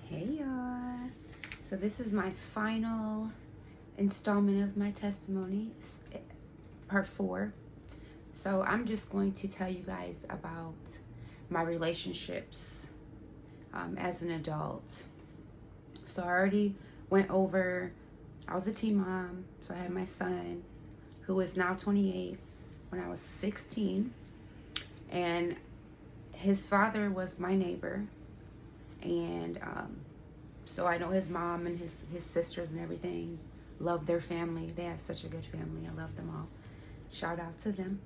Hey y'all. So this is my final installment of my testimony, part 4. So I'm just going to tell you guys about my relationships as an adult. So I already went over, I was a teen mom, so I had my son who is now 28 when I was 16, and his father was my neighbor, and so I know his mom and his sisters and everything. Love their family. They have such a good family. I love them all. Shout out to them.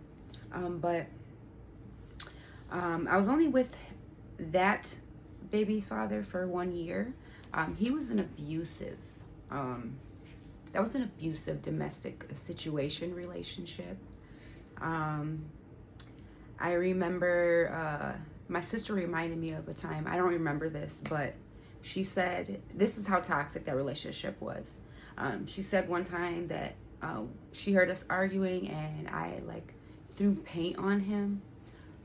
But I was only with that baby's father for 1 year. He was an abusive. That was an abusive domestic situation relationship. I remember my sister reminded me of a time. I don't remember this, but she said this is how toxic that relationship was. She said one time that she heard us arguing and I threw paint on him,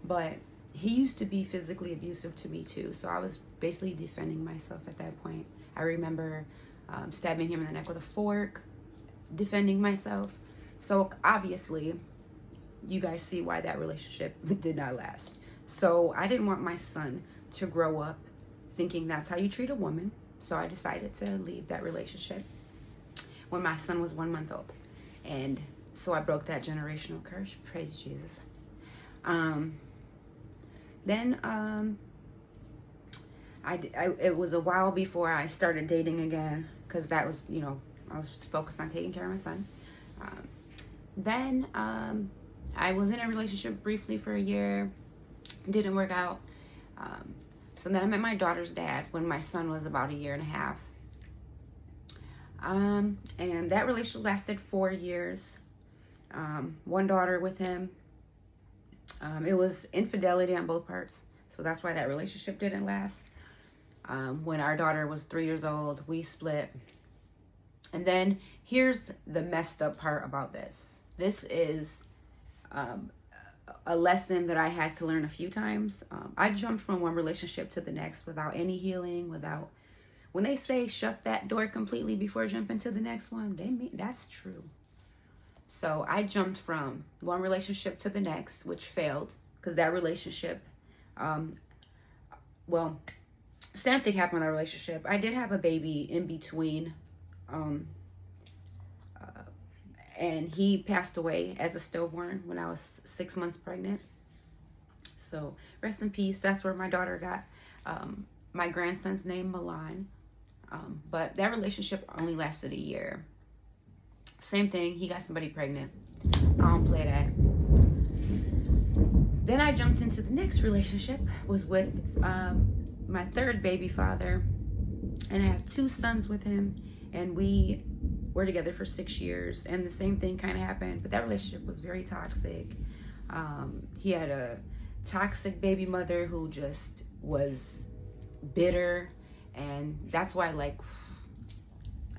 but he used to be physically abusive to me too. So I was basically defending myself at that point. I remember stabbing him in the neck with a fork, defending myself. So obviously, you guys see why that relationship did not last. So I didn't want my son to grow up thinking that's how you treat a woman. So I decided to leave that relationship when my son was 1 month old. And so I broke that generational curse. Praise Jesus. Then it was a while before I started dating again, because that was, I was just focused on taking care of my son. Then I was in a relationship briefly for a year. Didn't work out. So then I met my daughter's dad when my son was about 1.5 years. And that relationship lasted 4 years. 1 daughter with him. It was infidelity on both parts. So that's why that relationship didn't last. When our daughter was 3 years old, we split. And then here's the messed up part about this. This is a lesson that I had to learn a few times. I jumped from one relationship to the next without any healing, when they say shut that door completely before jumping to the next one, they mean that's true. So I jumped from one relationship to the next, which failed because that relationship, same thing happened with our relationship. I did have a baby in between, and he passed away as a stillborn when I was 6 months pregnant. So rest in peace. That's where my daughter got my grandson's name, Milan. But that relationship only lasted a year. Same thing, he got somebody pregnant. I don't play that. Then I jumped into the next relationship, was with my third baby father, and I have 2 sons with him, and we were together for 6 years, and the same thing kind of happened, but that relationship was very toxic. He had a toxic baby mother who just was bitter, and that's why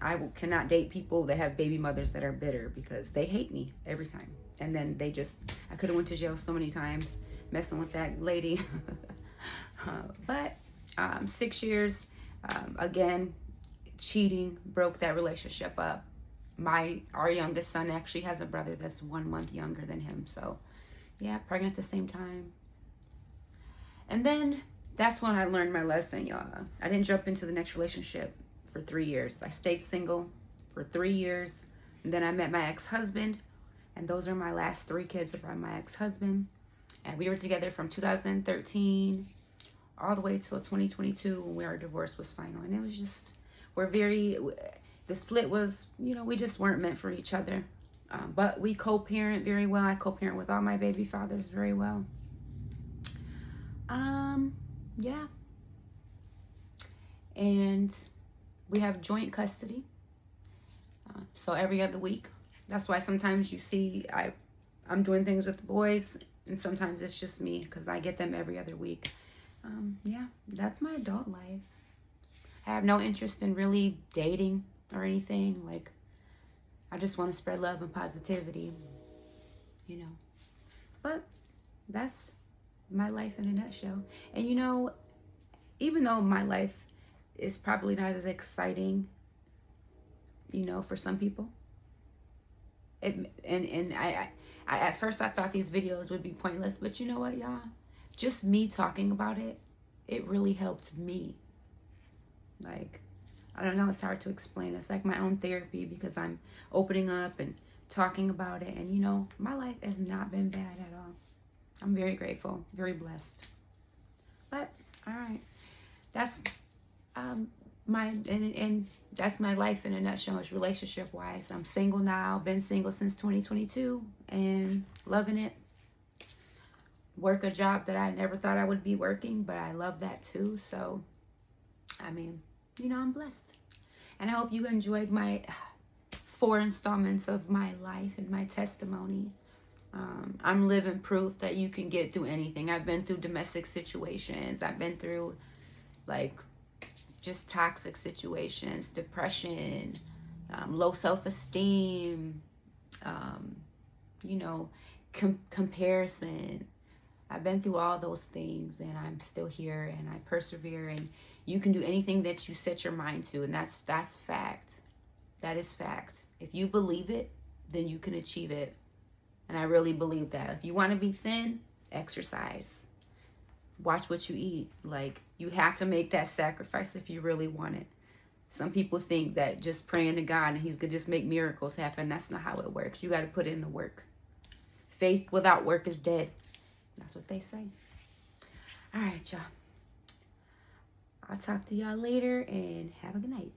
I cannot date people that have baby mothers that are bitter, because they hate me every time. And then I could have went to jail so many times messing with that lady. But 6 years, again, cheating, broke that relationship up. Our youngest son actually has a brother that's 1 month younger than him. So yeah, pregnant at the same time. And then that's when I learned my lesson, y'all. I didn't jump into the next relationship for 3 years. I stayed single for 3 years. And then I met my ex-husband. And those are my last 3 kids are by my ex-husband. And we were together from 2013 all the way till 2022 when our divorce was final. And it was just, the split was, we just weren't meant for each other. But we co-parent very well. I co-parent with all my baby fathers very well. Yeah. And we have joint custody. So every other week. That's why sometimes you see I'm doing things with the boys, and sometimes it's just me because I get them every other week. Yeah, that's my adult life. I have no interest in really dating or anything. I just want to spread love and positivity, But that's my life in a nutshell. And even though my life it's probably not as exciting, you know, for some people. I at first I thought these videos would be pointless, but you know what, y'all? Just me talking about it, it really helped me. Like, I don't know, it's hard to explain. It's like my own therapy because I'm opening up and talking about it. And you know, my life has not been bad at all. I'm very grateful, very blessed. But all right, that's and that's my life in a nutshell. Is relationship wise. I'm single now. Been single since 2022 and loving it. Work a job that I never thought I would be working, but I love that too. So, I mean, you know, I'm blessed. And I hope you enjoyed my 4 installments of my life and my testimony. I'm living proof that you can get through anything. I've been through domestic situations. I've been through like just toxic situations, depression, low self-esteem, you know, comparison. I've been through all those things and I'm still here and I persevere, and you can do anything that you set your mind to, and that's fact. That is fact. If you believe it, then you can achieve it. And I really believe that. If you want to be thin, exercise. Watch what you eat. Like, you have to make that sacrifice if you really want it. Some people think that just praying to God and he's going to just make miracles happen. That's not how it works. You got to put in the work. Faith without work is dead. That's what they say. All right, y'all. I'll talk to y'all later and have a good night.